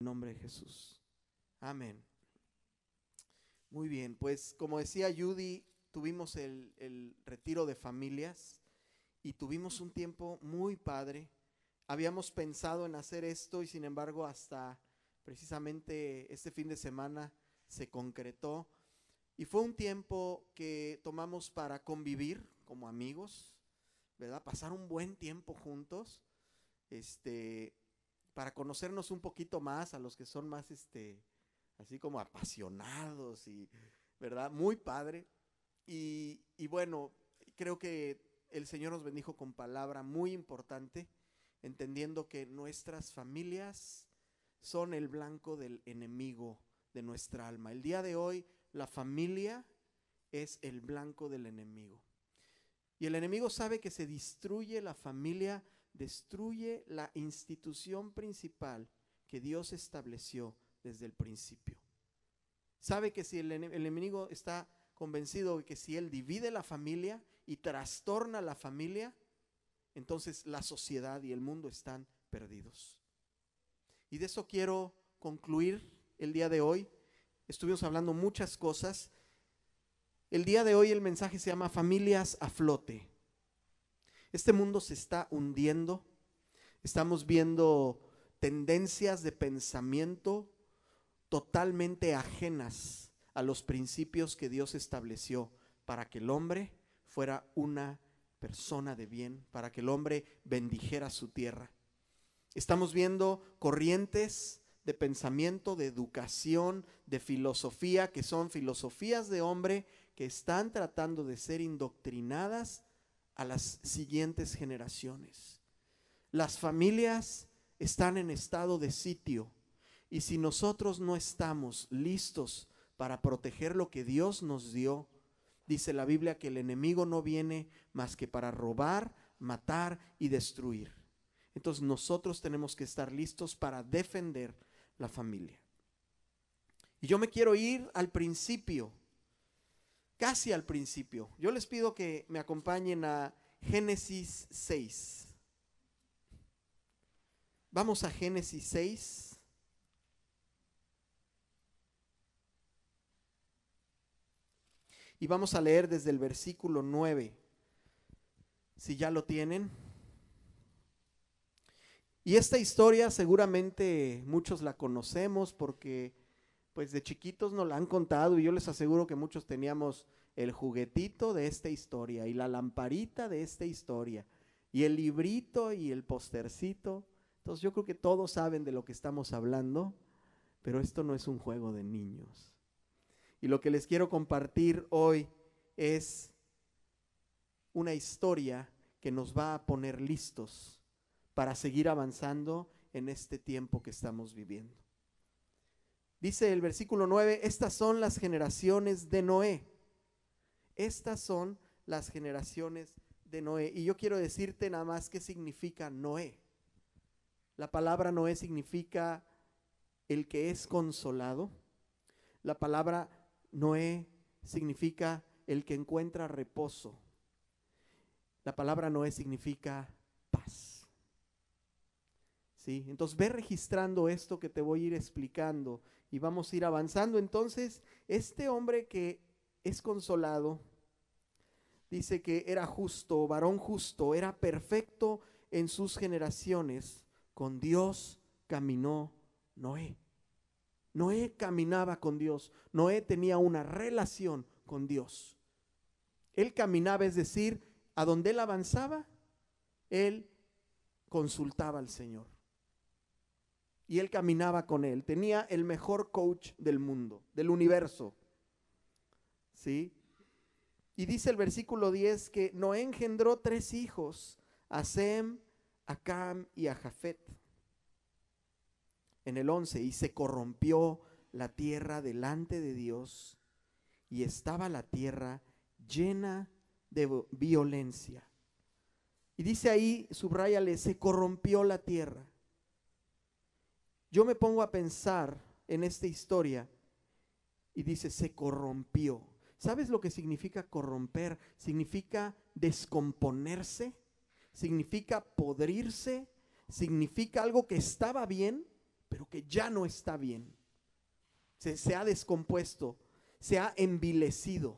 En nombre de Jesús. Amén. Muy bien, pues como decía Judy, tuvimos el retiro de familias y tuvimos un tiempo muy padre. Habíamos pensado en hacer esto y sin embargo hasta precisamente este fin de semana se concretó. Y fue un tiempo que tomamos para convivir como amigos, ¿verdad? Pasar un buen tiempo juntos, para conocernos un poquito más a los que son más, así como apasionados y, ¿verdad? Muy padre. Y bueno, creo que el Señor nos bendijo con palabra muy importante, entendiendo que nuestras familias son el blanco del enemigo de nuestra alma. El día de hoy, la familia es el blanco del enemigo. Y el enemigo sabe que se destruye la familia, destruye la institución principal que Dios estableció desde el principio. Sabe que si el enemigo está convencido de que si él divide la familia y trastorna la familia, entonces la sociedad y el mundo están perdidos. Y de eso quiero concluir el día de hoy. Estuvimos hablando muchas cosas. El día de hoy el mensaje se llama Familias a flote. Este mundo se está hundiendo. Estamos viendo tendencias de pensamiento totalmente ajenas a los principios que Dios estableció para que el hombre fuera una persona de bien, para que el hombre bendijera su tierra. Estamos viendo corrientes de pensamiento, de educación, de filosofía, que son filosofías de hombre que están tratando de ser indoctrinadas a las siguientes generaciones. Las familias están en estado de sitio y si nosotros no estamos listos para proteger lo que Dios nos dio, dice la Biblia que el enemigo no viene más que para robar, matar y destruir. Entonces nosotros tenemos que estar listos para defender la familia. Y yo me quiero ir al principio, casi al principio. Yo les pido que me acompañen a Génesis 6. Vamos a Génesis 6. Y vamos a leer desde el versículo 9. Si ya lo tienen. Y esta historia seguramente muchos la conocemos porque pues de chiquitos nos la han contado y yo les aseguro que muchos teníamos el juguetito de esta historia y la lamparita de esta historia y el librito y el postercito. Entonces yo creo que todos saben de lo que estamos hablando, pero esto no es un juego de niños. Y lo que les quiero compartir hoy es una historia que nos va a poner listos para seguir avanzando en este tiempo que estamos viviendo. Dice el versículo 9, estas son las generaciones de Noé. Estas son las generaciones de Noé. Y yo quiero decirte nada más qué significa Noé. La palabra Noé significa el que es consolado. La palabra Noé significa el que encuentra reposo. La palabra Noé significa paz. ¿Sí? Entonces ve registrando esto que te voy a ir explicando y vamos a ir avanzando. Entonces, este hombre que es consolado, dice que era justo, varón justo, era perfecto en sus generaciones. Con Dios caminó Noé. Noé caminaba con Dios. Noé tenía una relación con Dios. Él caminaba, es decir, a donde él avanzaba, él consultaba al Señor. Y él caminaba con él. Tenía el mejor coach del mundo, del universo. ¿Sí? Y dice el versículo 10 que Noé engendró 3 hijos, a Sem, a Cam y a Jafet. En el 11, y se corrompió la tierra delante de Dios, y estaba la tierra llena de violencia. Y dice ahí, subráyale, se corrompió la tierra. Yo me pongo a pensar en esta historia y dice, se corrompió. ¿Sabes lo que significa corromper? Significa descomponerse, significa podrirse, significa algo que estaba bien, pero que ya no está bien. Se ha descompuesto, se ha envilecido,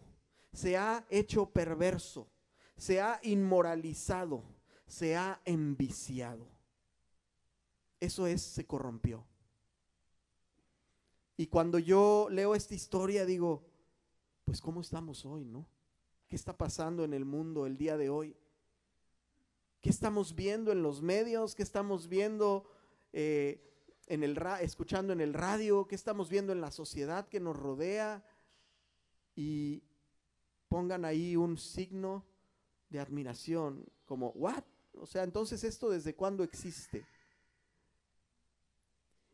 se ha hecho perverso, se ha inmoralizado, se ha enviciado. Eso es, se corrompió. Y cuando yo leo esta historia digo, pues ¿cómo estamos hoy, no? ¿Qué está pasando en el mundo el día de hoy? ¿Qué estamos viendo en los medios? ¿Qué estamos viendo escuchando en el radio? ¿Qué estamos viendo en la sociedad que nos rodea? Y pongan ahí un signo de admiración, como, ¿what? O sea, entonces ¿esto desde cuándo existe?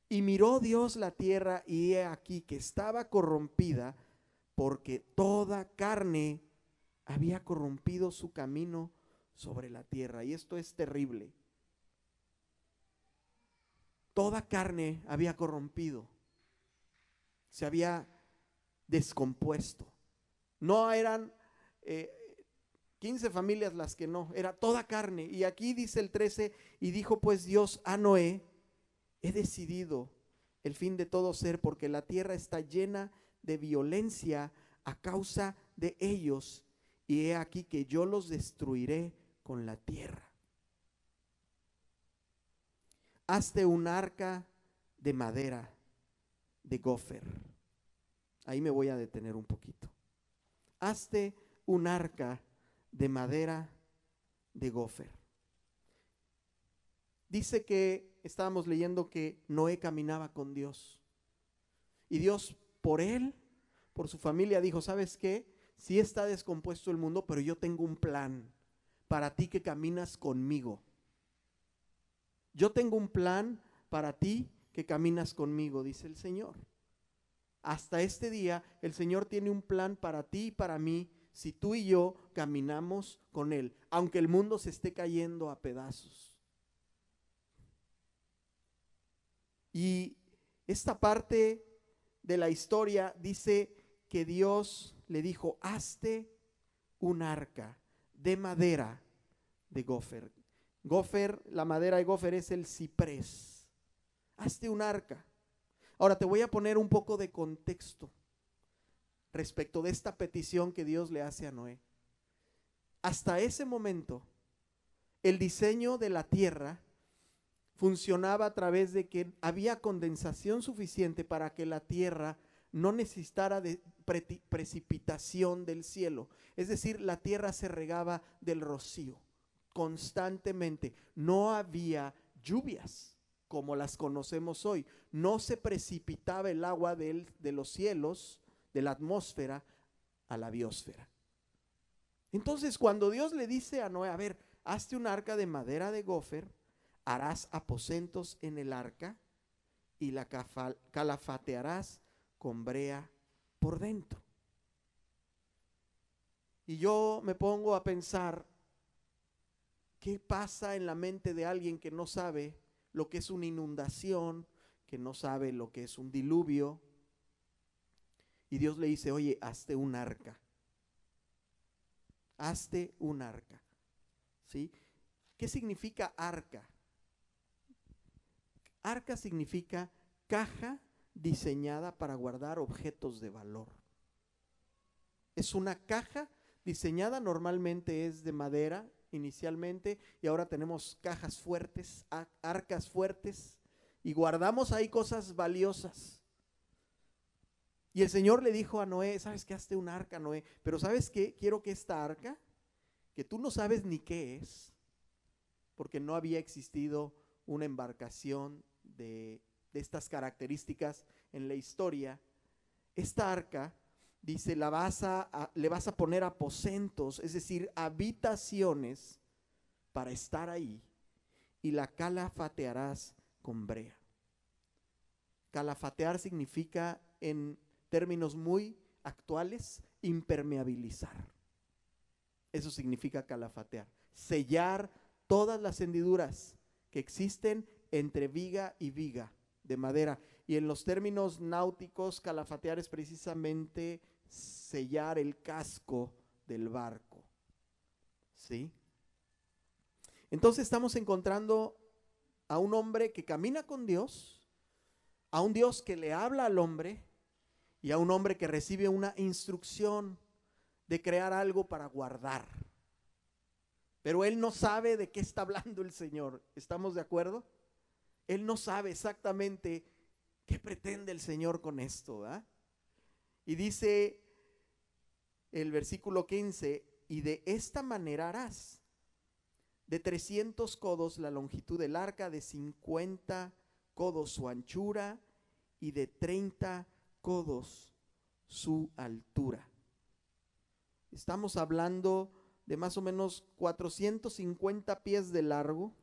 Y miró Dios la tierra, y he aquí que estaba corrompida, porque toda carne había corrompido su camino sobre la tierra. Y esto es terrible. Toda carne había corrompido, se había descompuesto. No eran 15 familias las que no, era toda carne. Y aquí dice el 13, y dijo pues Dios a Noé, he decidido el fin de todo ser, porque la tierra está llena de violencia a causa de ellos, y he aquí que yo los destruiré con la tierra. Hazte un arca de madera de gofer. Ahí me voy a detener un poquito. Hazte un arca de madera de gofer. Dice que estábamos leyendo que Noé caminaba con Dios. Y Dios por él, por su familia, dijo, ¿sabes qué? Sí está descompuesto el mundo, pero yo tengo un plan para ti que caminas conmigo. Yo tengo un plan para ti que caminas conmigo, dice el Señor. Hasta este día el Señor tiene un plan para ti y para mí, si tú y yo caminamos con Él, aunque el mundo se esté cayendo a pedazos. Y esta parte de la historia dice que Dios le dijo, hazte un arca de madera de gofer. Gofer, la madera de gofer es el ciprés. Hazte un arca. Ahora te voy a poner un poco de contexto respecto de esta petición que Dios le hace a Noé. Hasta ese momento, el diseño de la tierra funcionaba a través de que había condensación suficiente para que la tierra no necesitara de precipitación del cielo. Es decir, la tierra se regaba del rocío constantemente. No había lluvias como las conocemos hoy. No se precipitaba el agua de los cielos, de la atmósfera, a la biosfera. Entonces, cuando Dios le dice a Noé, a ver, hazte un arca de madera de gofer, harás aposentos en el arca y la calafatearás con brea por dentro. Y yo me pongo a pensar, ¿qué pasa en la mente de alguien que no sabe lo que es una inundación, que no sabe lo que es un diluvio? Y Dios le dice, oye, hazte un arca. Hazte un arca. ¿Sí? ¿Qué significa arca? Arca significa caja diseñada para guardar objetos de valor. Es una caja diseñada, normalmente es de madera inicialmente, y ahora tenemos cajas fuertes, arcas fuertes, y guardamos ahí cosas valiosas. Y el Señor le dijo a Noé, ¿sabes qué? Hazte un arca, Noé, pero ¿sabes qué? Quiero que esta arca, que tú no sabes ni qué es, porque no había existido una embarcación de estas características en la historia, esta arca, dice, le vas a poner aposentos, es decir, habitaciones para estar ahí, y la calafatearás con brea. Calafatear significa, en términos muy actuales, impermeabilizar. Eso significa calafatear, sellar todas las hendiduras que existen entre viga y viga de madera. Y en los términos náuticos, calafatear es precisamente sellar el casco del barco. ¿Sí? Entonces estamos encontrando a un hombre que camina con Dios, a un Dios que le habla al hombre y a un hombre que recibe una instrucción de crear algo para guardar. Pero él no sabe de qué está hablando el Señor. ¿Estamos de acuerdo? Él no sabe exactamente qué pretende el Señor con esto, ¿verdad? Y dice el versículo 15, y de esta manera harás de 300 codos la longitud del arca, de 50 codos su anchura y de 30 codos su altura. Estamos hablando de más o menos 450 pies de largo,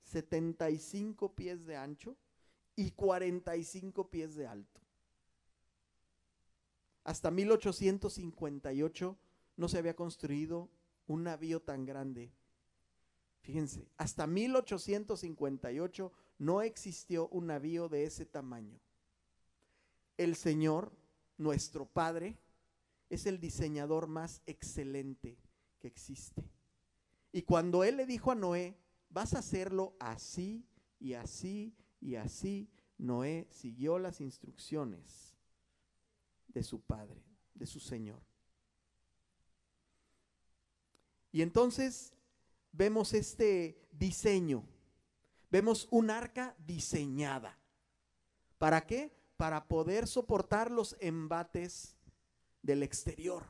75 pies de ancho y 45 pies de alto. Hasta 1858 no se había construido un navío tan grande. Fíjense, hasta 1858 no existió un navío de ese tamaño. El Señor, nuestro Padre, es el diseñador más excelente que existe. Y cuando Él le dijo a Noé, vas a hacerlo así y así y así, Noé siguió las instrucciones de su Padre, de su Señor. Y entonces vemos este diseño, vemos un arca diseñada. ¿Para qué? Para poder soportar los embates del exterior.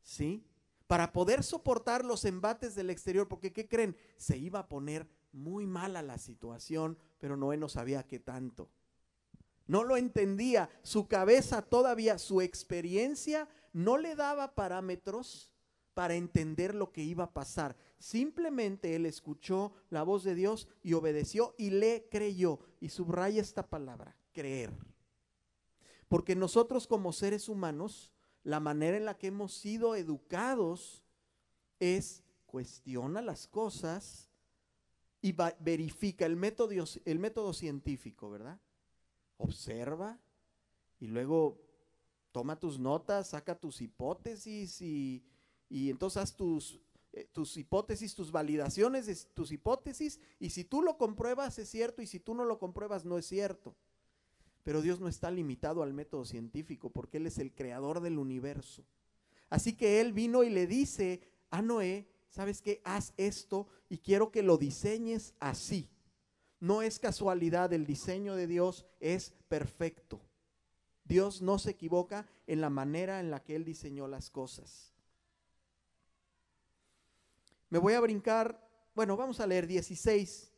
¿Sí? Para poder soportar los embates del exterior, porque ¿qué creen? Se iba a poner muy mala la situación, pero Noé no sabía qué tanto. No lo entendía, su cabeza todavía, su experiencia no le daba parámetros para entender lo que iba a pasar. Simplemente él escuchó la voz de Dios y obedeció y le creyó. Y subraya esta palabra, creer. Porque nosotros como seres humanos, la manera en la que hemos sido educados es cuestiona las cosas y verifica el método científico, ¿verdad? Observa y luego toma tus notas, saca tus hipótesis y entonces haz tus hipótesis, tus validaciones de tus hipótesis, y si tú lo compruebas es cierto y si tú no lo compruebas no es cierto. Pero Dios no está limitado al método científico porque Él es el creador del universo. Así que Él vino y le dice a Noé, ¿sabes qué? Haz esto y quiero que lo diseñes así. No es casualidad, el diseño de Dios es perfecto. Dios no se equivoca en la manera en la que Él diseñó las cosas. Me voy a brincar, bueno, vamos a leer 16.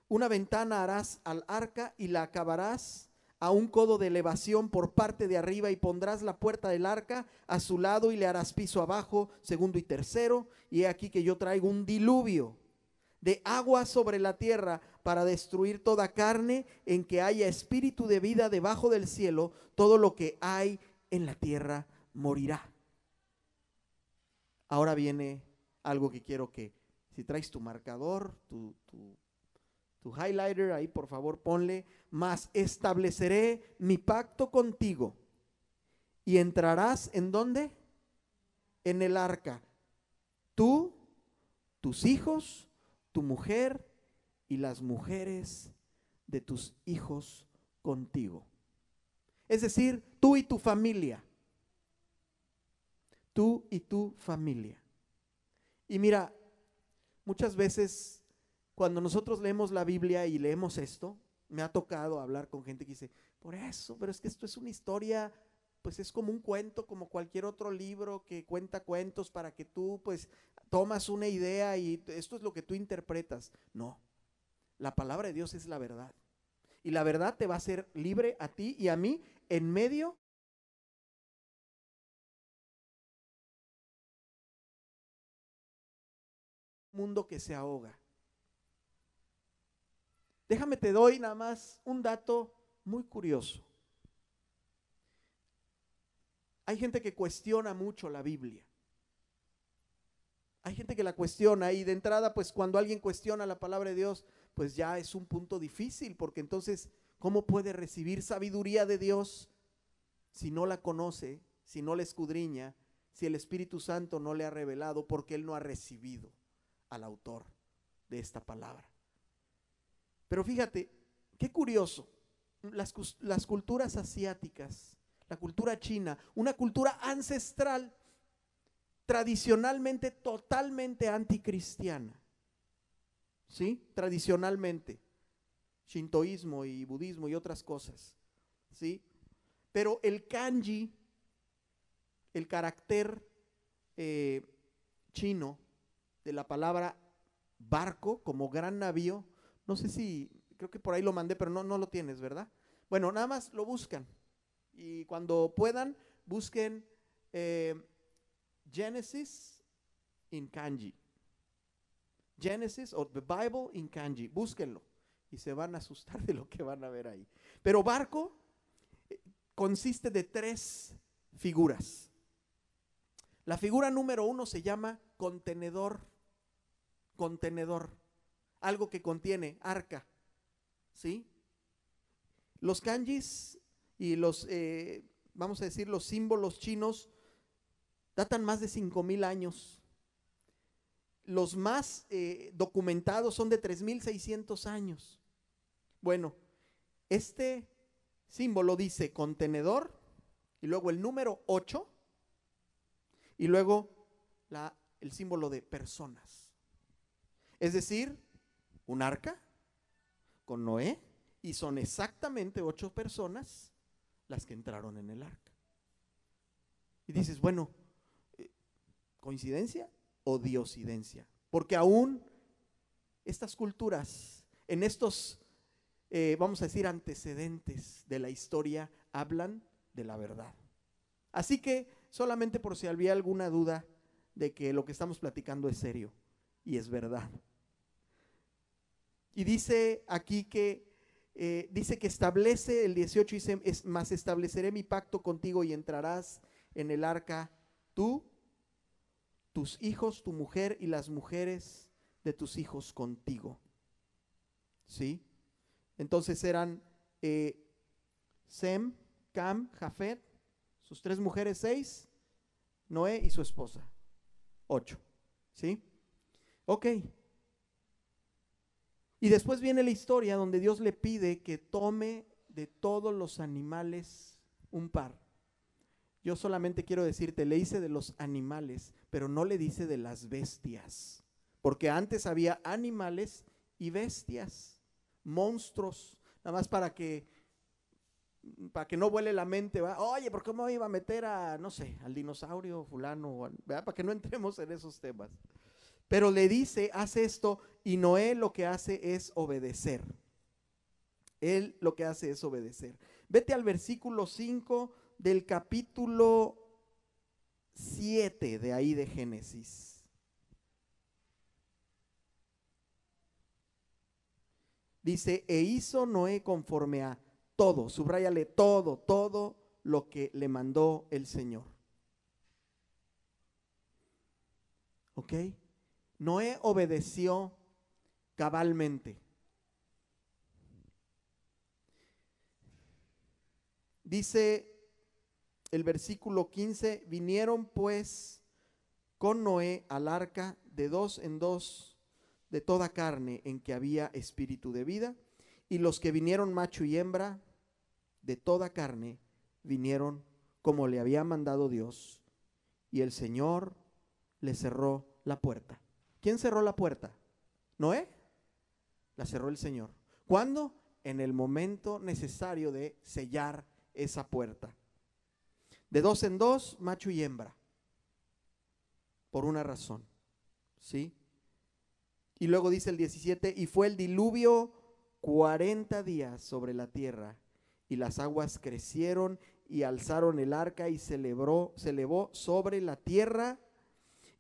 Una ventana harás al arca y la acabarás a un codo de elevación por parte de arriba, y pondrás la puerta del arca a su lado y le harás piso abajo, segundo y tercero. Y he aquí que yo traigo un diluvio de agua sobre la tierra para destruir toda carne en que haya espíritu de vida debajo del cielo. Todo lo que hay en la tierra morirá. Ahora viene algo que quiero que, si traes tu marcador, tu highlighter, ahí por favor ponle: mas estableceré mi pacto contigo y entrarás ¿en dónde? En el arca, tú, tus hijos, tu mujer y las mujeres de tus hijos contigo. Es decir, tú y tu familia. Tú y tu familia. Y mira, muchas veces cuando nosotros leemos la Biblia y leemos esto, me ha tocado hablar con gente que dice, por eso, pero es que esto es una historia, pues es como un cuento, como cualquier otro libro que cuenta cuentos para que tú pues tomas una idea y esto es lo que tú interpretas. No, la palabra de Dios es la verdad. Y la verdad te va a hacer libre a ti y a mí en medio de un mundo que se ahoga. Déjame te doy nada más un dato muy curioso. Hay gente que cuestiona mucho la Biblia. Hay gente que la cuestiona y de entrada, pues cuando alguien cuestiona la palabra de Dios, pues ya es un punto difícil, porque entonces, ¿cómo puede recibir sabiduría de Dios si no la conoce, si no la escudriña, si el Espíritu Santo no le ha revelado, porque él no ha recibido al autor de esta palabra? Pero fíjate, Qué curioso, las culturas asiáticas, la cultura china, una cultura ancestral, tradicionalmente totalmente anticristiana, ¿sí? Tradicionalmente, shintoísmo y budismo y otras cosas, ¿sí? Pero el kanji, el carácter chino de la palabra barco como gran navío, no sé si, creo que por ahí lo mandé, pero no lo tienes, ¿verdad? Bueno, nada más lo buscan y cuando puedan, busquen Genesis in kanji. Genesis o the Bible in kanji, búsquenlo y se van a asustar de lo que van a ver ahí. Pero barco consiste de 3 figuras. La figura número 1 se llama contenedor, algo que contiene, arca, ¿sí? Los kanjis y los, vamos a decir, los símbolos chinos datan más de 5,000 años. Los más documentados son de 3,600 años. Bueno, este símbolo dice contenedor y luego el número 8 y luego el símbolo de personas. Es decir, un arca con Noé y son exactamente 8 personas las que entraron en el arca. Y dices, bueno, ¿coincidencia o diosidencia? Porque aún estas culturas, en estos, vamos a decir, antecedentes de la historia, hablan de la verdad. Así que, solamente por si había alguna duda de que lo que estamos platicando es serio y es verdad. Y dice aquí que, establece, el 18 dice, mas estableceré mi pacto contigo y entrarás en el arca tú, tus hijos, tu mujer y las mujeres de tus hijos contigo. ¿Sí? Entonces eran Sem, Cam, Jafet, sus 3 mujeres 6, Noé y su esposa 8. ¿Sí? Ok. Y después viene la historia donde Dios le pide que tome de todos los animales un par. Yo solamente quiero decirte, le dice de los animales, pero no le dice de las bestias. Porque antes había animales y bestias, monstruos, nada más para que no vuele la mente, ¿va? Oye, ¿por qué me iba a meter a, no sé, al dinosaurio fulano? ¿Verdad? Para que no entremos en esos temas. Pero le dice, haz esto, y Noé lo que hace es obedecer. Él lo que hace es obedecer. Vete al versículo 5 del capítulo 7 de ahí de Génesis. Dice, e hizo Noé conforme a todo, subráyale todo lo que le mandó el Señor. ¿Ok? Noé obedeció cabalmente. Dice el versículo 15, vinieron pues con Noé al arca de 2 en 2 de toda carne en que había espíritu de vida, y los que vinieron macho y hembra de toda carne vinieron como le había mandado Dios, y el Señor le cerró la puerta. ¿Quién cerró la puerta? ¿Noé? La cerró el Señor. ¿Cuándo? En el momento necesario de sellar esa puerta. De 2 en 2, macho y hembra. Por una razón. ¿Sí? Y luego dice el 17, y fue el diluvio 40 días sobre la tierra, y las aguas crecieron y alzaron el arca y se elevó sobre la tierra.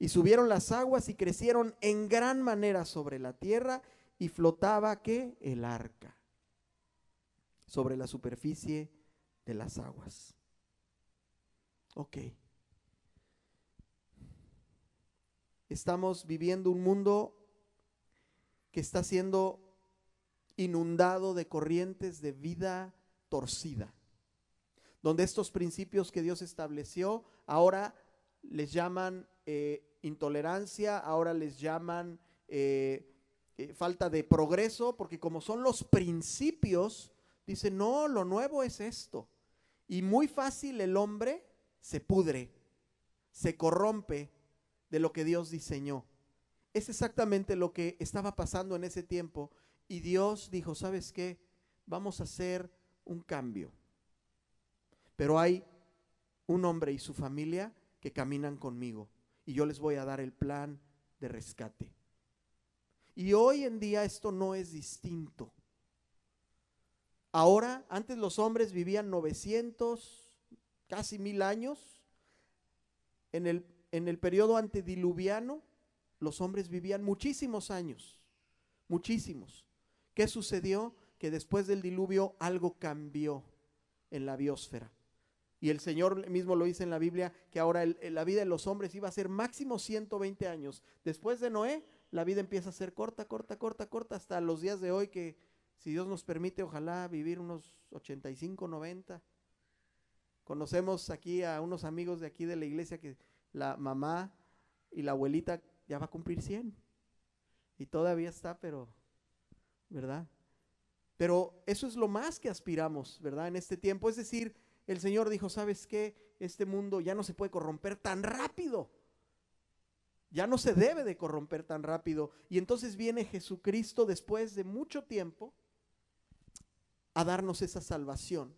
Y subieron las aguas y crecieron en gran manera sobre la tierra, y flotaba, ¿qué? El arca sobre la superficie de las aguas. Ok. Estamos viviendo un mundo que está siendo inundado de corrientes de vida torcida, donde estos principios que Dios estableció ahora les llaman intolerancia, ahora les llaman falta de progreso, porque como son los principios, dice, no, lo nuevo es esto. Y muy fácil el hombre se pudre, se corrompe de lo que Dios diseñó. Es exactamente lo que estaba pasando en ese tiempo. Y Dios dijo, ¿sabes qué? Vamos a hacer un cambio. Pero hay un hombre y su familia que caminan conmigo. Y yo les voy a dar el plan de rescate. Y hoy en día esto no es distinto. Ahora, antes los hombres vivían 900, casi 1000 años. En el periodo antediluviano, los hombres vivían muchísimos años, muchísimos. ¿Qué sucedió? Que después del diluvio algo cambió en la biosfera. Y el Señor mismo lo dice en la Biblia, que ahora la vida de los hombres iba a ser máximo 120 años. Después de Noé, la vida empieza a ser corta, hasta los días de hoy, que si Dios nos permite, ojalá vivir unos 85, 90. Conocemos aquí a unos amigos de aquí de la iglesia que la mamá y la abuelita ya va a cumplir 100. Y todavía está, pero, ¿verdad? Pero eso es lo más que aspiramos, ¿verdad? En este tiempo, es decir, el Señor dijo, ¿sabes qué? Este mundo ya no se puede corromper tan rápido. Ya no se debe de corromper tan rápido. Y entonces viene Jesucristo después de mucho tiempo a darnos esa salvación,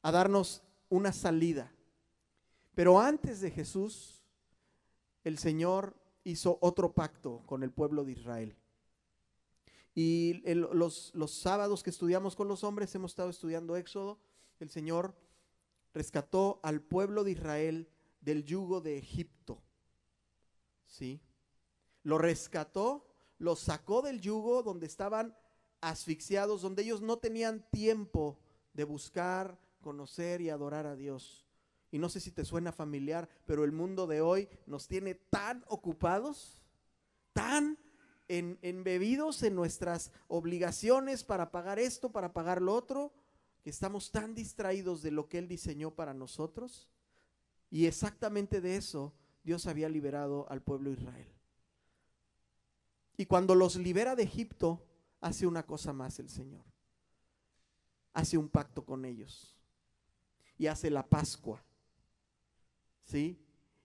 a darnos una salida. Pero antes de Jesús, el Señor hizo otro pacto con el pueblo de Israel. Y los sábados que estudiamos con los hombres, hemos estado estudiando Éxodo. El Señor rescató al pueblo de Israel del yugo de Egipto. ¿Sí? Lo rescató, lo sacó del yugo donde estaban asfixiados, donde ellos no tenían tiempo de buscar, conocer y adorar a Dios. Y no sé si te suena familiar, pero el mundo de hoy nos tiene tan ocupados, tan embebidos en nuestras obligaciones para pagar esto, para pagar lo otro, que estamos tan distraídos de lo que Él diseñó para nosotros. Y exactamente de eso Dios había liberado al pueblo de Israel. Y cuando los libera de Egipto, hace una cosa más el Señor. Hace un pacto con ellos. Y hace la Pascua. ¿Sí?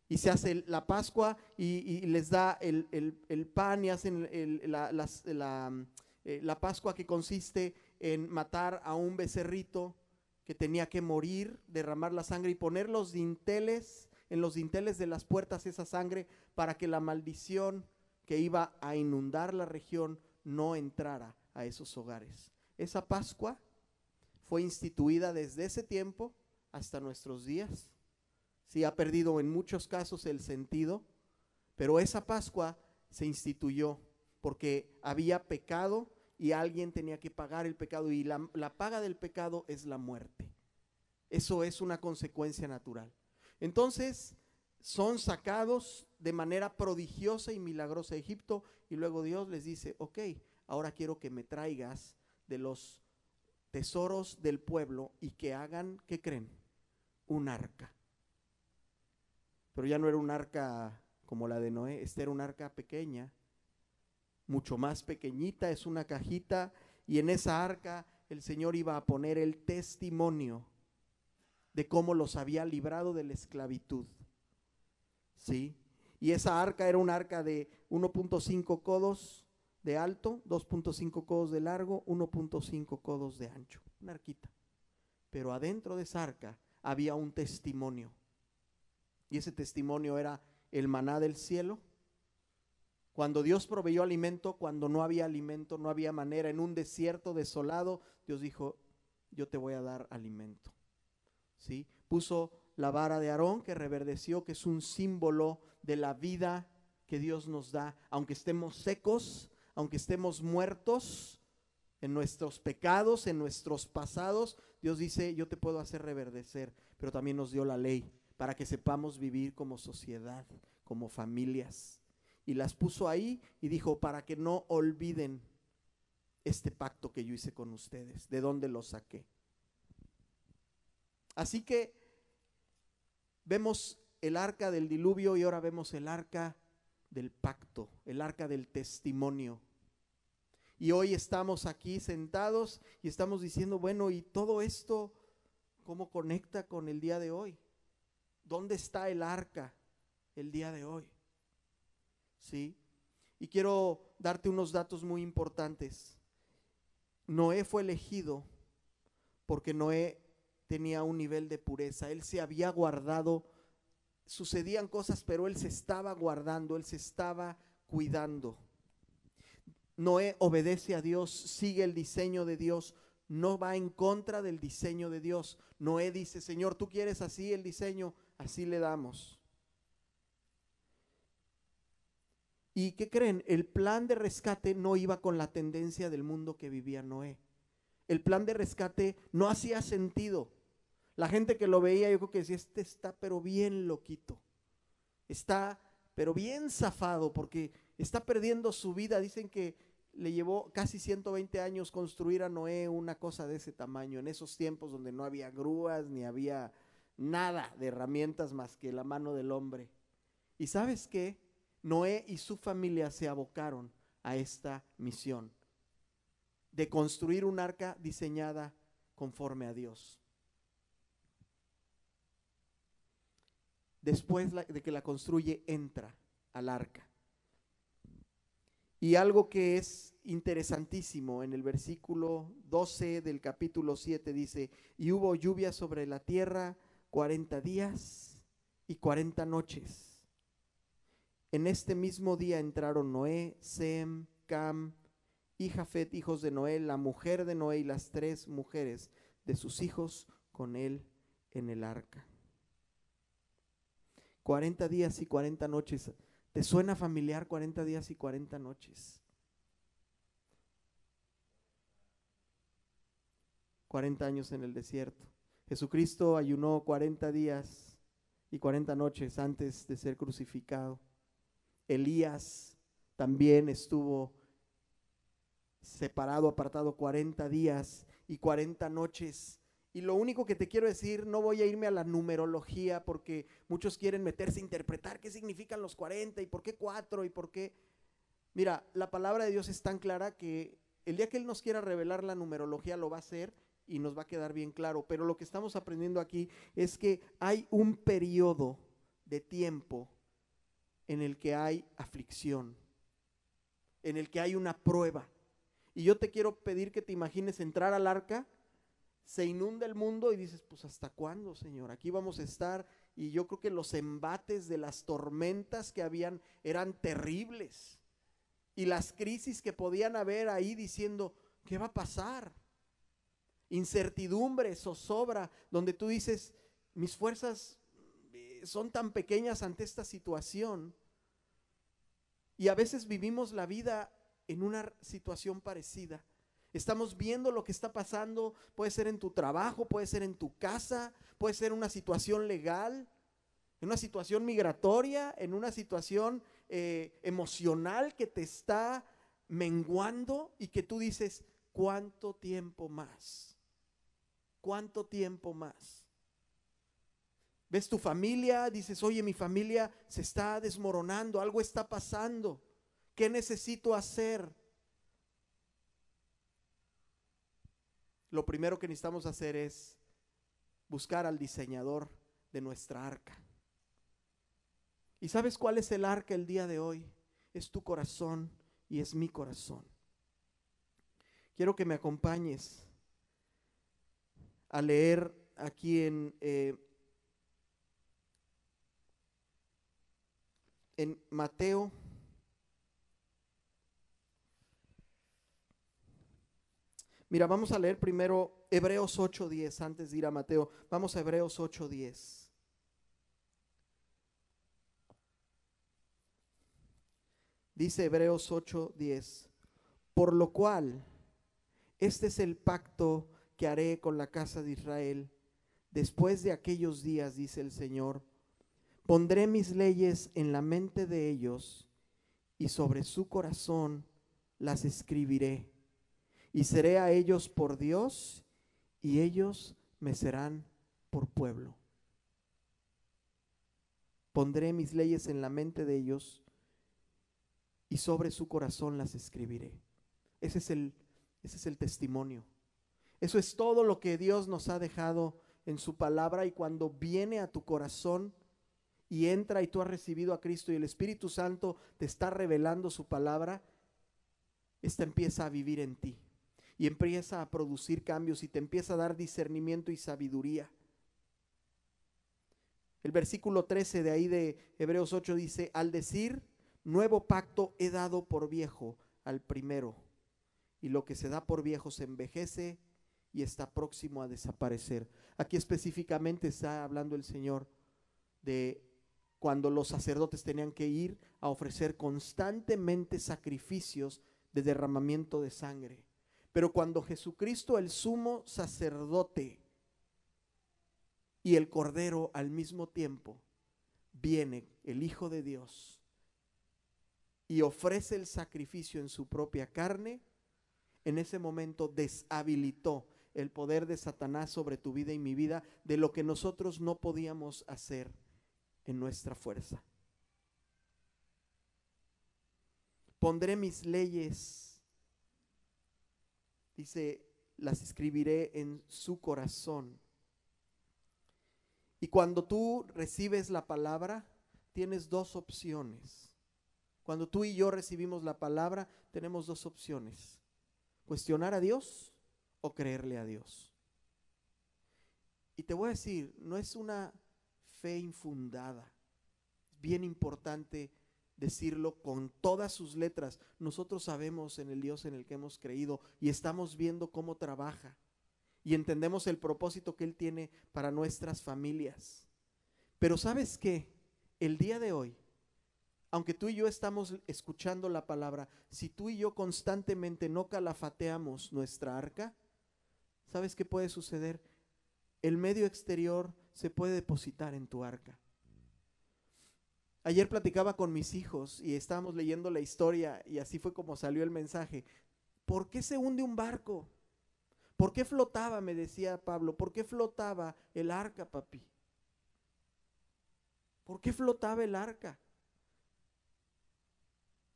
Y se hace la Pascua y les da el pan y hacen la Pascua, que consiste en matar a un becerrito que tenía que morir, derramar la sangre y poner en los dinteles de las puertas esa sangre, para que la maldición que iba a inundar la región no entrara a esos hogares. Esa Pascua fue instituida desde ese tiempo hasta nuestros días. Sí, ha perdido en muchos casos el sentido, pero esa Pascua se instituyó porque había pecado y alguien tenía que pagar el pecado, y la paga del pecado es la muerte. Eso es una consecuencia natural. Entonces son sacados de manera prodigiosa y milagrosa a Egipto, y luego Dios les dice, ok, ahora quiero que me traigas de los tesoros del pueblo y que hagan, ¿qué creen? Un arca. Pero ya no era un arca como la de Noé, esta era un arca pequeña, mucho más pequeñita, es una cajita, y en esa arca el Señor iba a poner el testimonio de cómo los había librado de la esclavitud. ¿Sí? Y esa arca era un arca de 1.5 codos de alto, 2.5 codos de largo, 1.5 codos de ancho, una arquita. Pero adentro de esa arca había un testimonio. Y ese testimonio era el maná del cielo. Cuando Dios proveyó alimento, cuando no había alimento, no había manera, en un desierto desolado, Dios dijo, yo te voy a dar alimento. ¿Sí? Puso la vara de Aarón que reverdeció, que es un símbolo de la vida que Dios nos da, aunque estemos secos, aunque estemos muertos en nuestros pecados, en nuestros pasados. Dios dice, yo te puedo hacer reverdecer, pero también nos dio la ley para que sepamos vivir como sociedad, como familias. Y las puso ahí y dijo, para que no olviden este pacto que yo hice con ustedes, de dónde lo saqué. Así que vemos el arca del diluvio y ahora vemos el arca del pacto, el arca del testimonio. Y hoy estamos aquí sentados y estamos diciendo, bueno, ¿y todo esto cómo conecta con el día de hoy? ¿Dónde está el arca el día de hoy? ¿Sí? Y quiero darte unos datos muy importantes. Noé fue elegido porque Noé tenía un nivel de pureza. Él se había guardado, sucedían cosas, pero él se estaba guardando, él se estaba cuidando. Noé obedece a Dios, sigue el diseño de Dios, no va en contra del diseño de Dios. Noé dice, Señor, tú quieres así el diseño, así le damos. ¿Y qué creen? El plan de rescate no iba con la tendencia del mundo que vivía Noé. El plan de rescate no hacía sentido. La gente que lo veía, yo creo que decía, este está pero bien loquito. Está pero bien zafado porque está perdiendo su vida. Dicen que le llevó casi 120 años construir a Noé una cosa de ese tamaño, en esos tiempos donde no había grúas ni había nada de herramientas más que la mano del hombre. ¿Y sabes qué? Noé y su familia se abocaron a esta misión de construir un arca diseñada conforme a Dios. Después de que la construye, entra al arca. Y algo que es interesantísimo, en el versículo 12 del capítulo 7 dice, y hubo lluvia sobre la tierra 40 días y 40 noches. En este mismo día entraron Noé, Sem, Cam y Jafet, hijos de Noé, la mujer de Noé y las 3 mujeres de sus hijos con él en el arca. 40 días y 40 noches. ¿Te suena familiar 40 días y 40 noches? 40 años en el desierto. Jesucristo ayunó 40 días y 40 noches antes de ser crucificado. Elías también estuvo separado, apartado 40 días y 40 noches. Y lo único que te quiero decir, no voy a irme a la numerología porque muchos quieren meterse a interpretar qué significan los 40 y por qué 4 y por qué. Mira, la palabra de Dios es tan clara que el día que Él nos quiera revelar la numerología lo va a hacer y nos va a quedar bien claro. Pero lo que estamos aprendiendo aquí es que hay un periodo de tiempo en el que hay aflicción, en el que hay una prueba. Y yo te quiero pedir que te imagines entrar al arca, se inunda el mundo y dices, pues ¿hasta cuándo, Señor? Aquí vamos a estar. Y yo creo que los embates de las tormentas que habían eran terribles. Y las crisis que podían haber ahí diciendo, ¿qué va a pasar? Incertidumbre, zozobra, donde tú dices, mis fuerzas son tan pequeñas ante esta situación. Y a veces vivimos la vida en una situación parecida. Estamos viendo lo que está pasando, puede ser en tu trabajo, puede ser en tu casa, puede ser una situación legal, en una situación migratoria, en una situación emocional que te está menguando y que tú dices, ¿cuánto tiempo más? ¿Cuánto tiempo más? Ves tu familia, dices, oye, mi familia se está desmoronando, algo está pasando, ¿qué necesito hacer? Lo primero que necesitamos hacer es buscar al diseñador de nuestra arca. ¿Y sabes cuál es el arca el día de hoy? Es tu corazón y es mi corazón. Quiero que me acompañes a leer aquí en Mateo. Mira, vamos a leer primero Hebreos 8:10 antes de ir a Mateo. Vamos a Hebreos 8:10. Dice Hebreos 8:10, por lo cual, este es el pacto que haré con la casa de Israel. Después de aquellos días, dice el Señor, pondré mis leyes en la mente de ellos y sobre su corazón las escribiré. Y seré a ellos por Dios y ellos me serán por pueblo. Pondré mis leyes en la mente de ellos y sobre su corazón las escribiré. Ese es el testimonio. Eso es todo lo que Dios nos ha dejado en su palabra, y cuando viene a tu corazón y entra y tú has recibido a Cristo y el Espíritu Santo te está revelando su palabra, esta empieza a vivir en ti y empieza a producir cambios y te empieza a dar discernimiento y sabiduría. El versículo 13 de ahí de Hebreos 8 dice: al decir nuevo pacto he dado por viejo al primero, y lo que se da por viejo se envejece y está próximo a desaparecer. Aquí específicamente está hablando el Señor de cuando los sacerdotes tenían que ir a ofrecer constantemente sacrificios de derramamiento de sangre. Pero cuando Jesucristo, el sumo sacerdote, y el Cordero al mismo tiempo, viene el Hijo de Dios y ofrece el sacrificio en su propia carne, en ese momento deshabilitó el poder de Satanás sobre tu vida y mi vida, de lo que nosotros no podíamos hacer en nuestra fuerza. Pondré mis leyes, dice, las escribiré en su corazón. Y cuando tú recibes la palabra, tienes dos opciones. Cuando tú y yo recibimos la palabra, tenemos dos opciones: cuestionar a Dios o creerle a Dios. Y te voy a decir, no es una fe infundada. Es bien importante decirlo con todas sus letras. Nosotros sabemos en el Dios en el que hemos creído y estamos viendo cómo trabaja. Y entendemos el propósito que Él tiene para nuestras familias. Pero ¿sabes qué? El día de hoy, aunque tú y yo estamos escuchando la palabra, si tú y yo constantemente no calafateamos nuestra arca, ¿sabes qué puede suceder? El medio exterior se puede depositar en tu arca. Ayer platicaba con mis hijos y estábamos leyendo la historia, y así fue como salió el mensaje. ¿Por qué se hunde un barco? ¿Por qué flotaba? Me decía Pablo. ¿Por qué flotaba el arca, papi? ¿Por qué flotaba el arca?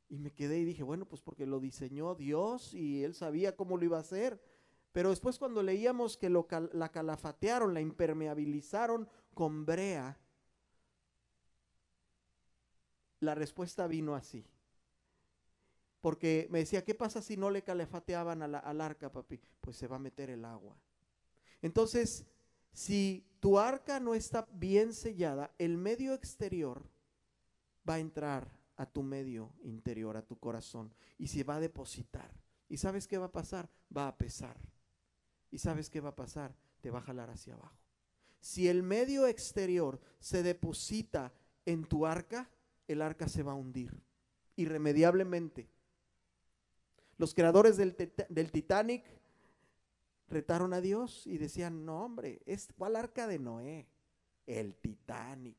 Y me quedé y dije, bueno, pues porque lo diseñó Dios y Él sabía cómo lo iba a hacer. Pero después, cuando leíamos que la calafatearon, la impermeabilizaron con brea, la respuesta vino así. Porque me decía, ¿qué pasa si no le calafateaban al arca, papi? Pues se va a meter el agua. Entonces, si tu arca no está bien sellada, el medio exterior va a entrar a tu medio interior, a tu corazón, y se va a depositar. ¿Y sabes qué va a pasar? Va a pesar. ¿Y sabes qué va a pasar? Te va a jalar hacia abajo. Si el medio exterior se deposita en tu arca, el arca se va a hundir irremediablemente. Los creadores del Titanic retaron a Dios y decían, no hombre, ¿cuál arca de Noé? El Titanic.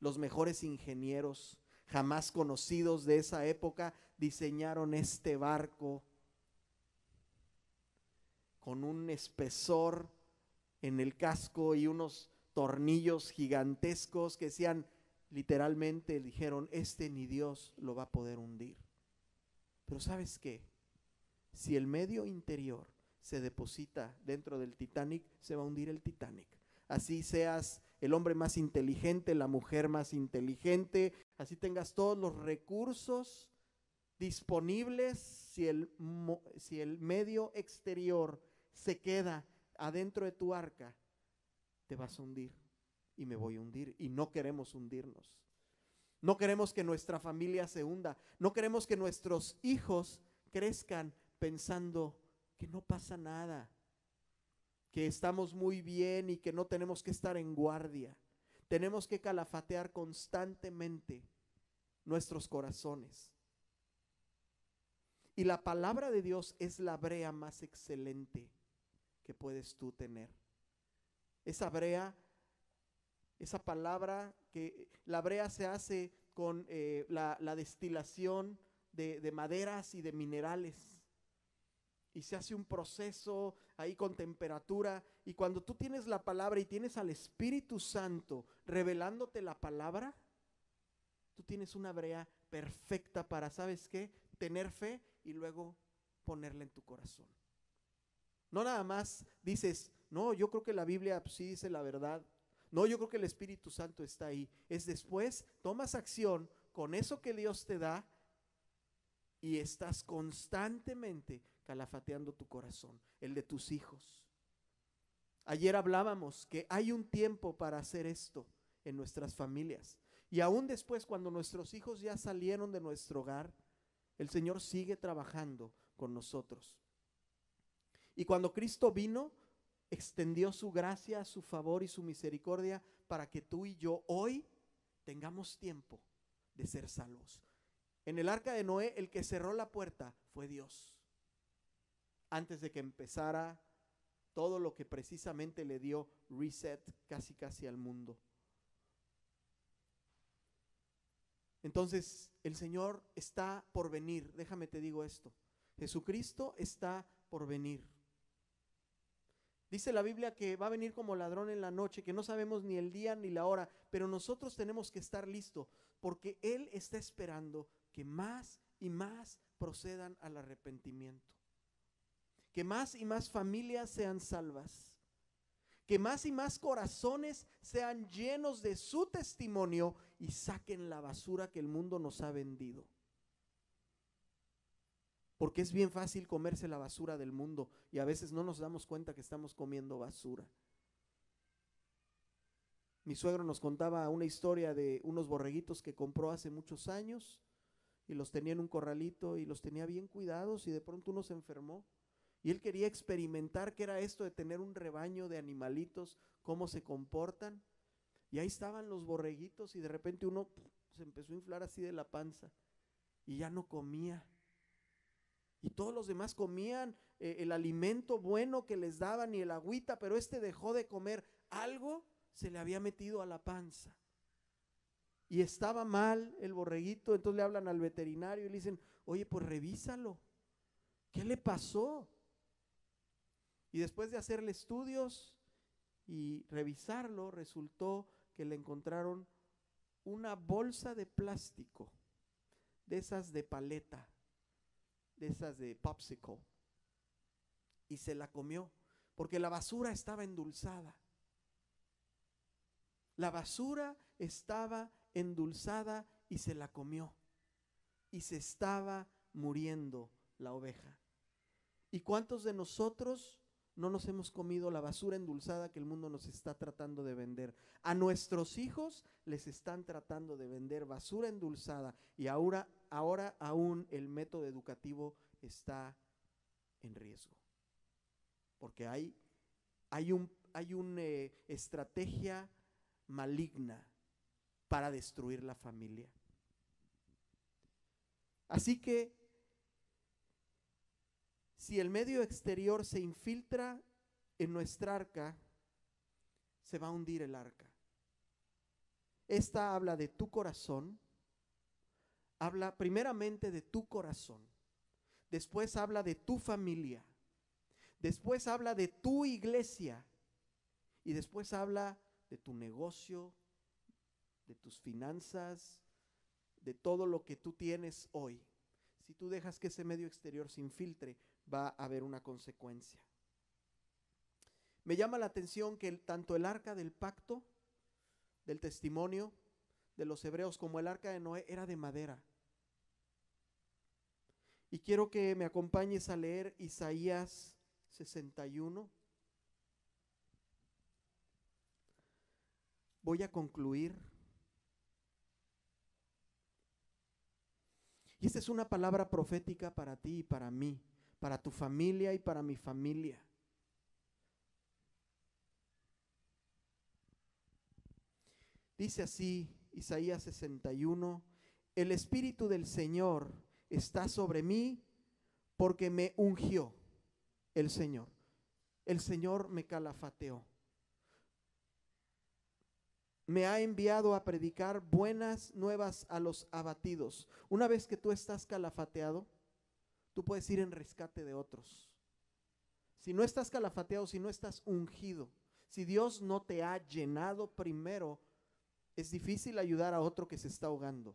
Los mejores ingenieros jamás conocidos de esa época diseñaron este barco con un espesor en el casco y unos tornillos gigantescos que decían, literalmente dijeron, ni Dios lo va a poder hundir. Pero ¿sabes qué? Si el medio interior se deposita dentro del Titanic, se va a hundir el Titanic. Así seas el hombre más inteligente, la mujer más inteligente, así tengas todos los recursos disponibles, si el medio exterior se queda adentro de tu arca, te vas a hundir y me voy a hundir, y no queremos hundirnos. No queremos que nuestra familia se hunda, no queremos que nuestros hijos crezcan pensando que no pasa nada, que estamos muy bien y que no tenemos que estar en guardia. Tenemos que calafatear constantemente nuestros corazones. Y la palabra de Dios es la brea más excelente que puedes tú tener. Esa brea, esa palabra, que la brea se hace con la destilación de maderas y de minerales. Y se hace un proceso ahí con temperatura. Y cuando tú tienes la palabra y tienes al Espíritu Santo revelándote la palabra, tú tienes una brea perfecta para, ¿sabes qué? Tener fe y luego ponerla en tu corazón. No nada más dices, no, yo creo que la Biblia sí dice la verdad. No, yo creo que el Espíritu Santo está ahí. Es después, tomas acción con eso que Dios te da y estás constantemente calafateando tu corazón, el de tus hijos. Ayer hablábamos que hay un tiempo para hacer esto en nuestras familias. Y aún después, cuando nuestros hijos ya salieron de nuestro hogar, el Señor sigue trabajando con nosotros. Y cuando Cristo vino, extendió su gracia, su favor y su misericordia para que tú y yo hoy tengamos tiempo de ser salvos. En el arca de Noé, el que cerró la puerta fue Dios. Antes de que empezara todo lo que precisamente le dio reset casi al mundo. Entonces, el Señor está por venir. Déjame te digo esto. Jesucristo está por venir. Dice la Biblia que va a venir como ladrón en la noche, que no sabemos ni el día ni la hora, pero nosotros tenemos que estar listos, porque Él está esperando que más y más procedan al arrepentimiento. Que más y más familias sean salvas. Que más y más corazones sean llenos de su testimonio y saquen la basura que el mundo nos ha vendido. Porque es bien fácil comerse la basura del mundo y a veces no nos damos cuenta que estamos comiendo basura. Mi suegro nos contaba una historia de unos borreguitos que compró hace muchos años y los tenía en un corralito y los tenía bien cuidados y de pronto uno se enfermó. Y él quería experimentar qué era esto de tener un rebaño de animalitos, cómo se comportan. Y ahí estaban los borreguitos y de repente uno se empezó a inflar así de la panza y ya no comía. Y todos los demás comían el alimento bueno que les daban y el agüita, pero este dejó de comer. Algo se le había metido a la panza. Y estaba mal el borreguito, entonces le hablan al veterinario y le dicen, oye, pues revísalo. ¿Qué le pasó? Y después de hacerle estudios y revisarlo, resultó que le encontraron una bolsa de plástico, de esas de paleta, de esas de popsicle, y se la comió, porque la basura estaba endulzada. La basura estaba endulzada y se la comió, y se estaba muriendo la oveja. ¿Y cuántos de nosotros no nos hemos comido la basura endulzada que el mundo nos está tratando de vender? A nuestros hijos les están tratando de vender basura endulzada y ahora aún el método educativo está en riesgo. Porque hay una estrategia maligna para destruir la familia. Así que si el medio exterior se infiltra en nuestra arca, se va a hundir el arca. Esta habla de tu corazón, habla primeramente de tu corazón, después habla de tu familia, después habla de tu iglesia y después habla de tu negocio, de tus finanzas, de todo lo que tú tienes hoy. Si tú dejas que ese medio exterior se infiltre, va a haber una consecuencia. Me llama la atención que tanto el arca del pacto, del testimonio de los hebreos, como el arca de Noé era de madera. Y quiero que me acompañes a leer Isaías 61. Voy a concluir. Y esta es una palabra profética para ti y para mí, para tu familia y para mi familia. Dice así Isaías 61, el Espíritu del Señor está sobre mí porque me ungió el Señor. El Señor me calafateó. Me ha enviado a predicar buenas nuevas a los abatidos. Una vez que tú estás calafateado, tú puedes ir en rescate de otros. Si no estás calafateado, si no estás ungido, si Dios no te ha llenado primero, es difícil ayudar a otro que se está ahogando.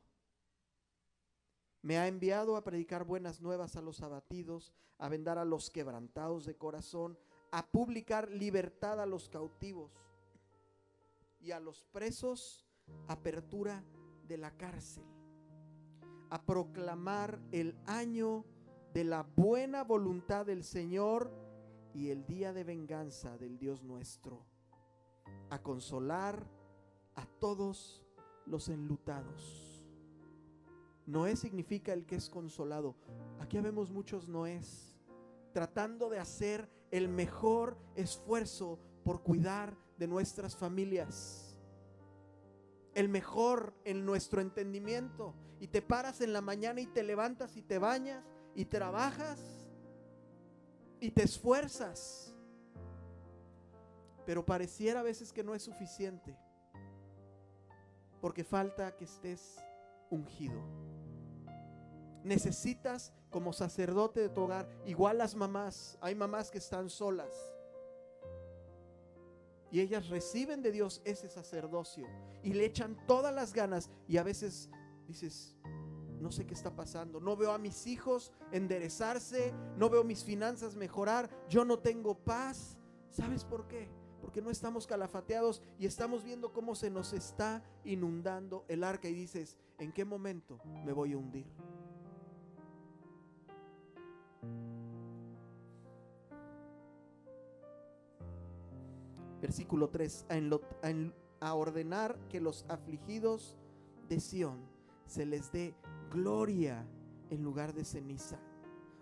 Me ha enviado a predicar buenas nuevas a los abatidos, a vendar a los quebrantados de corazón, a publicar libertad a los cautivos y a los presos apertura de la cárcel, a proclamar el año de la buena voluntad del Señor y el día de venganza del Dios nuestro, a consolar a todos los enlutados. Noé significa el que es consolado. Aquí vemos muchos Noés tratando de hacer el mejor esfuerzo por cuidar de nuestras familias, el mejor en nuestro entendimiento. Y te paras en la mañana y te levantas y te bañas y trabajas y te esfuerzas, pero pareciera a veces que no es suficiente, porque falta que estés ungido. Necesitas como sacerdote de tu hogar, igual las mamás, hay mamás que están solas y ellas reciben de Dios ese sacerdocio y le echan todas las ganas, y a veces dices, no sé qué está pasando, no veo a mis hijos enderezarse, no veo mis finanzas mejorar, yo no tengo paz. ¿Sabes por qué? Porque no estamos calafateados y estamos viendo cómo se nos está inundando el arca, y dices, ¿en qué momento me voy a hundir? Versículo 3, a ordenar que los afligidos de Sión se les dé gloria en lugar de ceniza,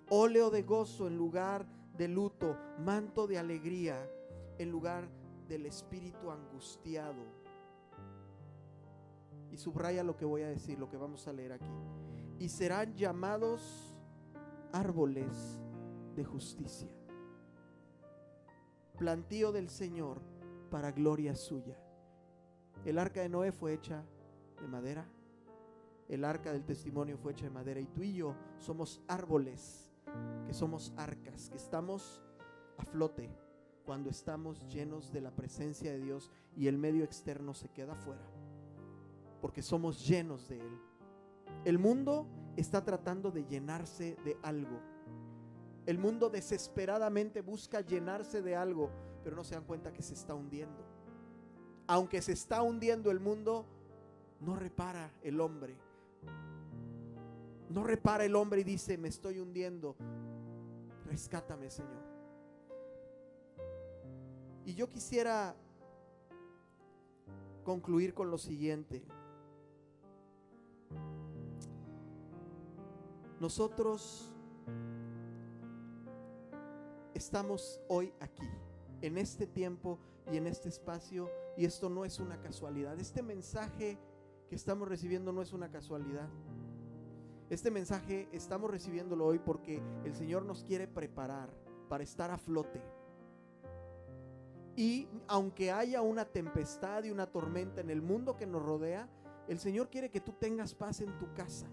óleo de gozo en lugar de luto, manto de alegría en lugar del espíritu angustiado. Y subraya lo que voy a decir, lo que vamos a leer aquí. Y serán llamados árboles de justicia, plantío del Señor para gloria suya. El arca de Noé fue hecha de madera, el arca del testimonio fue hecha de madera, y tú y yo somos árboles, que somos arcas, que estamos a flote cuando estamos llenos de la presencia de Dios y el medio externo se queda fuera, porque somos llenos de Él. El mundo está tratando de llenarse de algo. El mundo desesperadamente busca llenarse de algo, pero no se dan cuenta que se está hundiendo. Aunque se está hundiendo el mundo, no repara el hombre. No repara el hombre y dice, me estoy hundiendo, rescátame, Señor. Y yo quisiera concluir con lo siguiente. Nosotros estamos hoy aquí, en este tiempo y en este espacio, y esto no es una casualidad. Este mensaje que estamos recibiendo no es una casualidad. Este mensaje estamos recibiéndolo hoy porque el Señor nos quiere preparar para estar a flote. Y aunque haya una tempestad y una tormenta en el mundo que nos rodea, el Señor quiere que tú tengas paz en tu casa.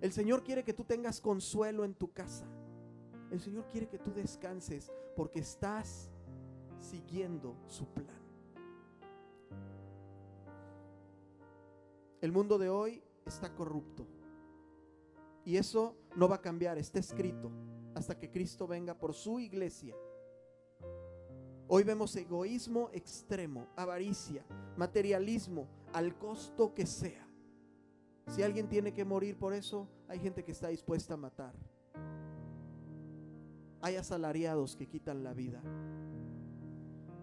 El Señor quiere que tú tengas consuelo en tu casa. El Señor quiere que tú descanses porque estás siguiendo su plan. El mundo de hoy está corrupto y eso no va a cambiar, está escrito, hasta que Cristo venga por su iglesia. Hoy vemos egoísmo extremo, avaricia, materialismo, al costo que sea. Si alguien tiene que morir por eso, hay gente que está dispuesta a matar. Hay asalariados que quitan la vida.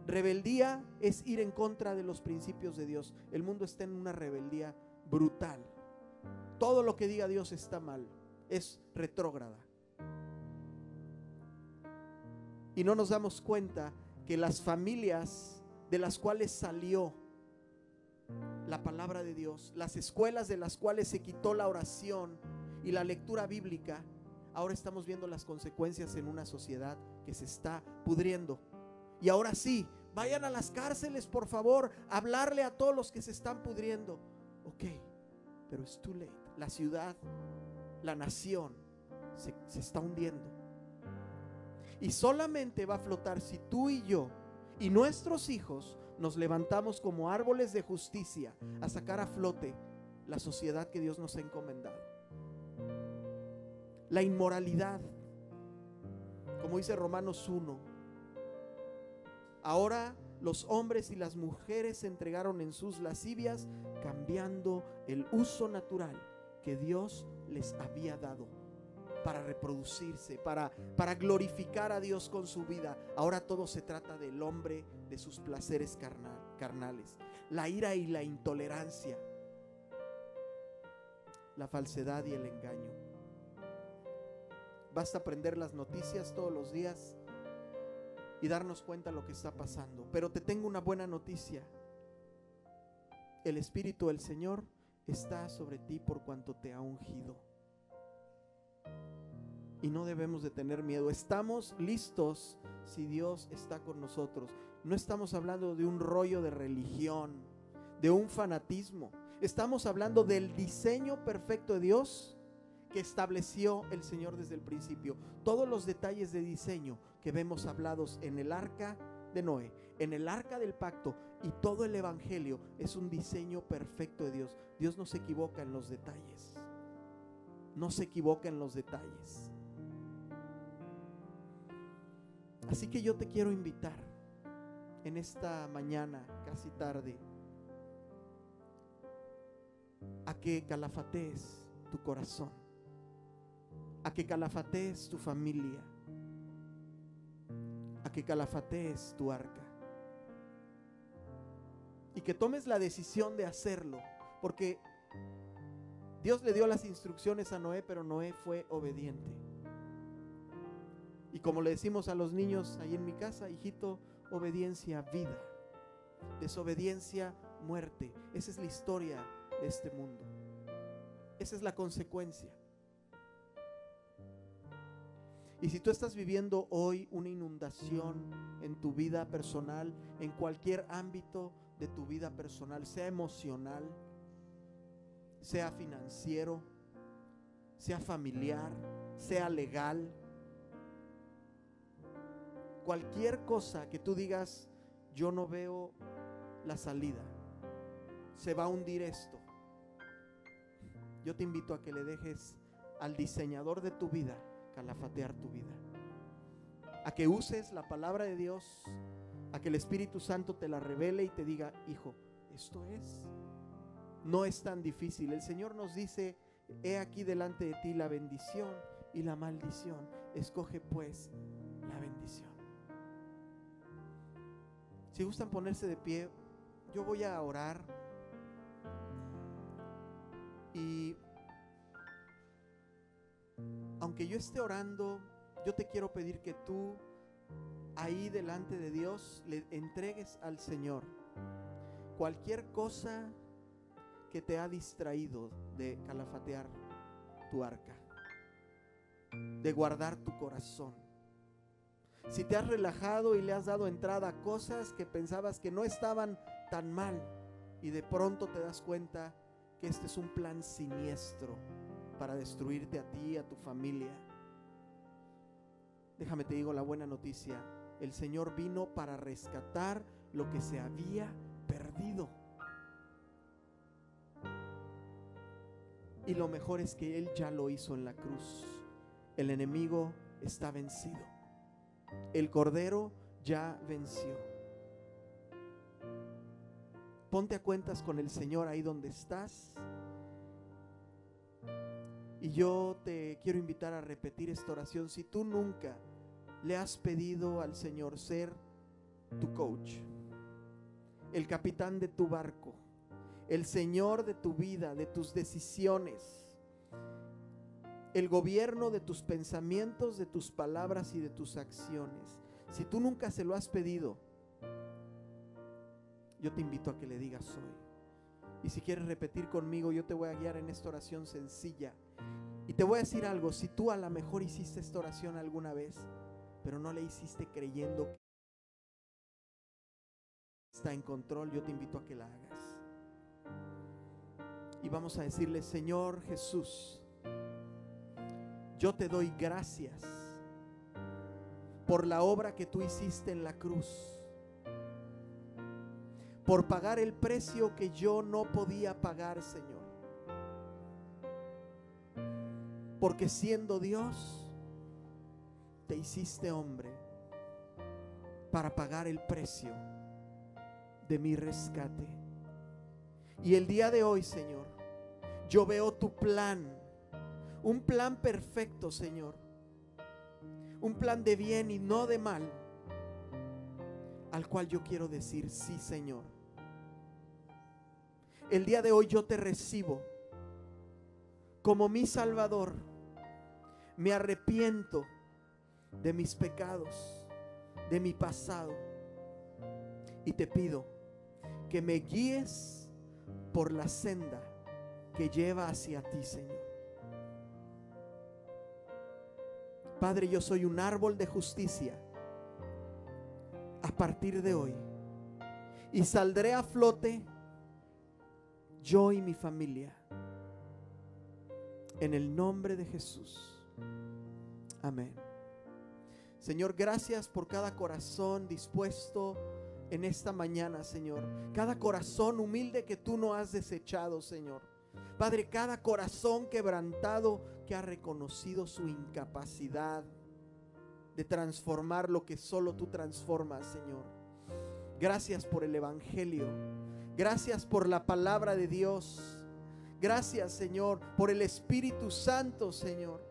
Rebeldía es ir en contra de los principios de Dios. El mundo está en una rebeldía brutal. Todo lo que diga Dios está mal, es retrógrada. Y no nos damos cuenta que las familias de las cuales salió la palabra de Dios, las escuelas de las cuales se quitó la oración y la lectura bíblica, ahora estamos viendo las consecuencias en una sociedad que se está pudriendo. Y ahora sí, vayan a las cárceles, por favor, a hablarle a todos los que se están pudriendo. Ok, pero es too late. La ciudad, la nación se está hundiendo. Y solamente va a flotar si tú y yo y nuestros hijos nos levantamos como árboles de justicia a sacar a flote la sociedad que Dios nos ha encomendado. la inmoralidad. Como dice Romanos 1, ahora los hombres y las mujeres se entregaron en sus lascivias, cambiando el uso natural que Dios les había dado para reproducirse, para glorificar a Dios con su vida. Ahora todo se trata del hombre, de sus placeres carnales, la ira y la intolerancia, la falsedad y el engaño. Basta prender las noticias todos los días y darnos cuenta de lo que está pasando. Pero te tengo una buena noticia: el Espíritu del Señor está sobre ti por cuanto te ha ungido. Y no debemos de tener miedo. Estamos listos si Dios está con nosotros. No estamos hablando de un rollo de religión, de un fanatismo. Estamos hablando del diseño perfecto de Dios que estableció el Señor desde el principio. Todos los detalles de diseño que vemos hablados en el arca de Noé, en el arca del pacto y todo el evangelio es un diseño perfecto de Dios. Dios no se equivoca en los detalles. No se equivoca en los detalles. Así que yo te quiero invitar en esta mañana, casi tarde, a que calafatees tu corazón, a que calafatees tu familia, a que calafatees tu arca y que tomes la decisión de hacerlo, porque Dios le dio las instrucciones a Noé, pero Noé fue obediente. Y como le decimos a los niños ahí en mi casa: hijito, obediencia, vida; desobediencia, muerte. Esa es la historia de este mundo. Esa es la consecuencia. Y si tú estás viviendo hoy una inundación en tu vida personal, en cualquier ámbito de tu vida personal, sea emocional, sea financiero, sea familiar, sea legal, cualquier cosa que tú digas: yo no veo la salida, se va a hundir esto, yo te invito a que le dejes al diseñador de tu vida calafatear tu vida, a que uses la palabra de Dios, a que el Espíritu Santo te la revele y te diga: hijo, esto es, no es tan difícil. El Señor nos dice: he aquí delante de ti la bendición y la maldición, escoge pues la bendición. Si gustan ponerse de pie, yo voy a orar. Y aunque yo esté orando, yo te quiero pedir que tú ahí delante de Dios le entregues al Señor cualquier cosa que te ha distraído de calafatear tu arca, de guardar tu corazón. Si te has relajado y le has dado entrada a cosas que pensabas que no estaban tan mal y de pronto te das cuenta que este es un plan siniestro para destruirte a ti y a tu familia, déjame te digo la buena noticia: el Señor vino para rescatar lo que se había perdido. Y lo mejor es que Él ya lo hizo en la cruz. El enemigo está vencido. El Cordero ya venció. Ponte a cuentas con el Señor ahí donde estás. Y yo te quiero invitar a repetir esta oración. Si tú nunca le has pedido al Señor ser tu coach, el capitán de tu barco, el Señor de tu vida, de tus decisiones, el gobierno de tus pensamientos, de tus palabras y de tus acciones, si tú nunca se lo has pedido, yo te invito a que le digas hoy. Y si quieres repetir conmigo, yo te voy a guiar en esta oración sencilla. Y te voy a decir algo: si tú a lo mejor hiciste esta oración alguna vez, pero no le hiciste creyendo que está en control, yo te invito a que la hagas. Y vamos a decirle: Señor Jesús, yo te doy gracias por la obra que tú hiciste en la cruz, por pagar el precio que yo no podía pagar, Señor. porque siendo Dios, te hiciste hombre para pagar el precio de mi rescate. Y el día de hoy, Señor, yo veo tu plan, un plan perfecto, Señor, un plan de bien y no de mal, al cual yo quiero decir sí, Señor. El día de hoy yo te recibo como mi Salvador. Me arrepiento de mis pecados, de mi pasado, y te pido que me guíes por la senda que lleva hacia ti, Señor. Padre, yo soy un árbol de justicia a partir de hoy, y saldré a flote yo y mi familia, en el nombre de Jesús. Amén. Señor, gracias por cada corazón dispuesto en esta mañana, Señor. Cada corazón humilde que tú no has desechado, Señor. Padre, cada corazón quebrantado que ha reconocido su incapacidad de transformar lo que solo tú transformas, Señor. Gracias por el Evangelio. Gracias por la palabra de Dios. Gracias, Señor, por el Espíritu Santo, Señor,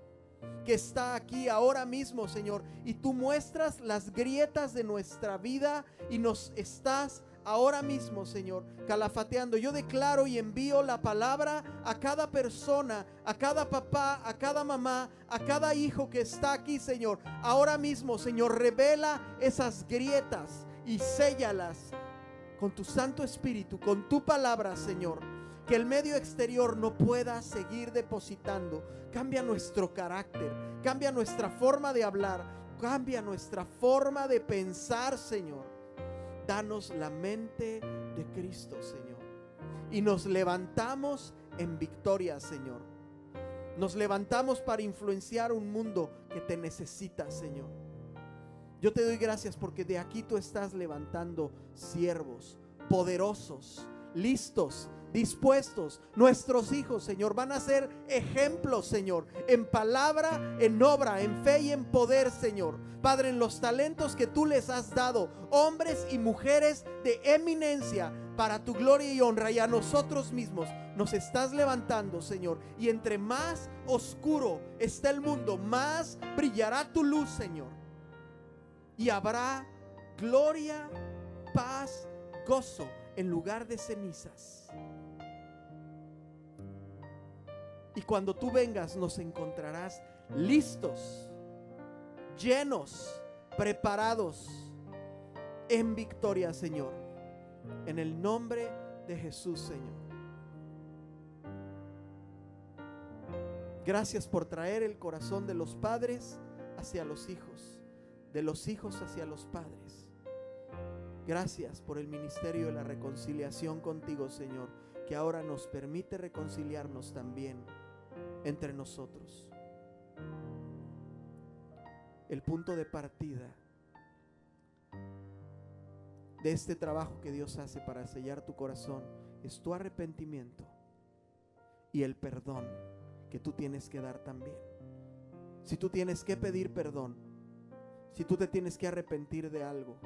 que está aquí ahora mismo, Señor. Y tú muestras las grietas de nuestra vida y nos estás ahora mismo, Señor, calafateando. Yo declaro y envío la palabra a cada persona, a cada papá, a cada mamá, a cada hijo que está aquí, Señor. Ahora mismo, Señor, revela esas grietas y séllalas con tu Santo Espíritu, con tu palabra, Señor. Que el medio exterior no pueda seguir depositando. Cambia nuestro carácter, cambia nuestra forma de hablar, cambia nuestra forma de pensar, Señor. Danos la mente de Cristo, Señor. Y nos levantamos en victoria, Señor. Nos levantamos para influenciar un mundo que te necesita, Señor. Yo te doy gracias porque de aquí tú estás levantando siervos poderosos, listos, dispuestos. Nuestros hijos, Señor, van a ser ejemplos, Señor, en palabra, en obra, en fe y en poder, Señor. Padre, en los talentos que tú les has dado, hombres y mujeres de eminencia para tu gloria y honra, y a nosotros mismos nos estás levantando, Señor. Y entre más oscuro está el mundo, más brillará tu luz, Señor. Y habrá gloria, paz, gozo en lugar de cenizas. Y cuando tú vengas nos encontrarás listos, llenos, preparados en victoria, Señor. En el nombre de Jesús, Señor. Gracias por traer el corazón de los padres hacia los hijos, de los hijos hacia los padres. Gracias por el ministerio de la reconciliación contigo, Señor, que ahora nos permite reconciliarnos también entre nosotros. El punto de partida de este trabajo que Dios hace para sellar tu corazón es tu arrepentimiento y el perdón que tú tienes que dar también. Si tú tienes que pedir perdón, si tú te tienes que arrepentir de algo,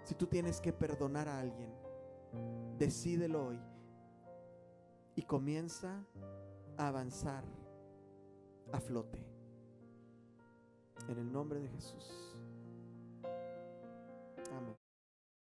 si tú tienes que perdonar a alguien, decídelo hoy y comienza a avanzar a flote. En el nombre de Jesús.